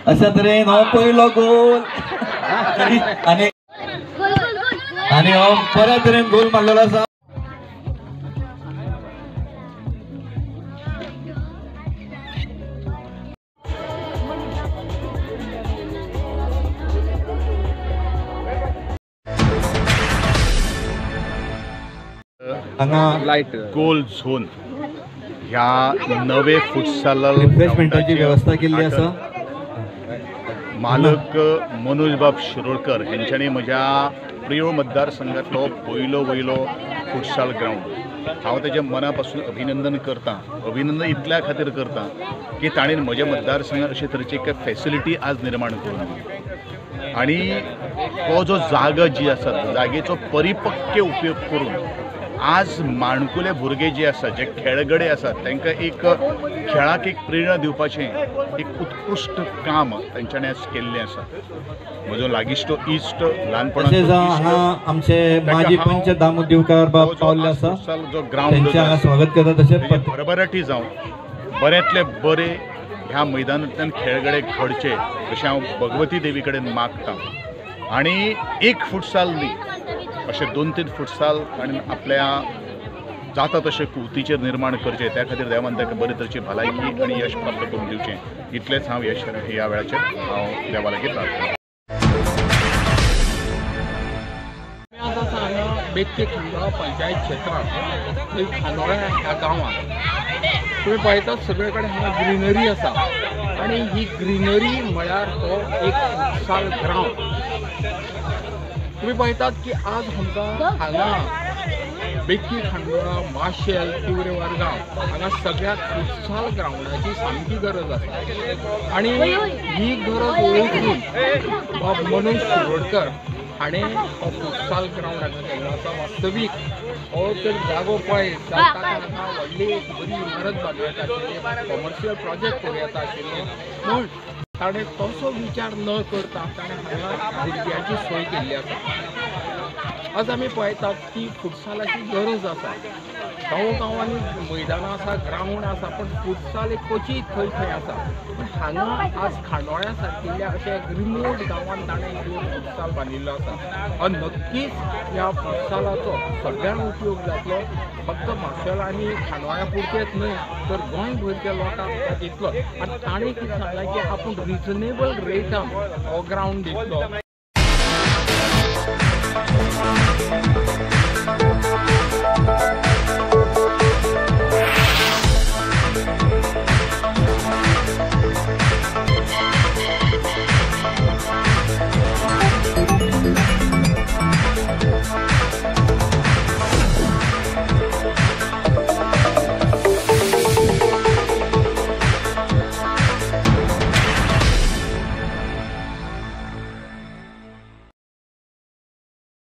अशा तरेन हो पयलो गोल आणि हो बऱ्या तरेन गोल मारलेलो आसा. लाईट गोल झोन ह्या नवे फुटसाल रिफ्रेशमेंटाची व्यवस्था केली आसा. मालक मनोज बाब शिरोडकर यांच्यानी म्हज्या प्रिय मतदारसंघातलो वयलो फुटसाल ग्राउंड हांव तेजे मना पासून अभिनंदन करता. अभिनंदन इतल्या खातीर करता की ताणें म्हज्या मतदारसंघात अशे तरेची एक फॅसिलिटी आज निर्माण करून दिली आणि हो जो जागा जी आसा जागेचो परिपक्व उपयोग करून आज माणकुले भुरगे जे आसा जे खेळगडे आसात तांकां एक खेळाक एक प्रेरणा दिवपाचें एक उत्कृश्ट काम तांच्यांनी आज केल्लें आसा. म्हजो लागीश्टो इश्ट ल्हानपणांतलो आमचे माजी पंच दामोदर दिवकार बाब पावल्ले आसा. जो ग्राउंड स्वागत करता तशेंच भरभराटी जावन बऱ्यांतले बरे ह्या मैदानांतल्यान खेळगडे घडचे अशें हांव भगवती देवी कडेन मागतां. आनी एक फुटसाल न्ही अशे 2-3 फुटसाल ताणें आपल्या जाता तशें कुवतीचेर निर्माण करचें त्या खातीर देवान ताका बरे तरेची भलायकी आनी यश प्राप्त करून दिवचें इतलेंच हांव ह्या वेळाचेर हांव देवा लागीं प्रार्थना. बेतके खंडोळा पंचायत क्षेत्रांत खांदोळ्या ह्या गांवांत तुमी पळयतात सगळे कडेन हांगा ग्रिनरी आसा आनी ही ग्रिनरी म्हळ्यार हो एक फुटसाल ग्राउंड. तुम्ही पळयतात की आज आमकां हांगा बेतकी खांडोळा माशेल तिवरे वारगांव हांगा सगळ्यात फुटसाल ग्राउंडाची सामकी गरज आसा आनी ही गरज ओळखून मनोज शिरोडकर हाणें हो फुटसाल ग्राउंड हांगा केल्लो आसा. वास्तवीक हो तर जागो पळय हांगा व्हडली एक बरी इमारत बांदूं येता आशिल्ली कॉमर्शियल प्रोजेक्ट करूं येता आशिल्लो पूण ताणें तसो विचार न करता ताणें हांगा भुरग्यांची सोय केल्ली आसा. आज आमी पळयतात की फुटसालाची गरज आसा. गांवोगांवांनी मैदानां आसा ग्राउंड आसा पण फुटसाल एक क्वचित खंय खंय आसा. पूण हांगा आज खांडोळ्या सारकिल्ल्या अशा रिमोट गांवांत ताणें येवन फुटसाल बांदिल्लो आसा. नक्कीच ह्या फुटसालाचो सगळ्यांक उपयोग जातलो. फक्त माशेल आनी खांडोळ्या पुरतेच न्हय तर गोंयभरच्या लोकांक दितलो. आनी ताणें कितें सांगलां की आपूण रिजनेबल रेटान हो ग्राउंड दितलो.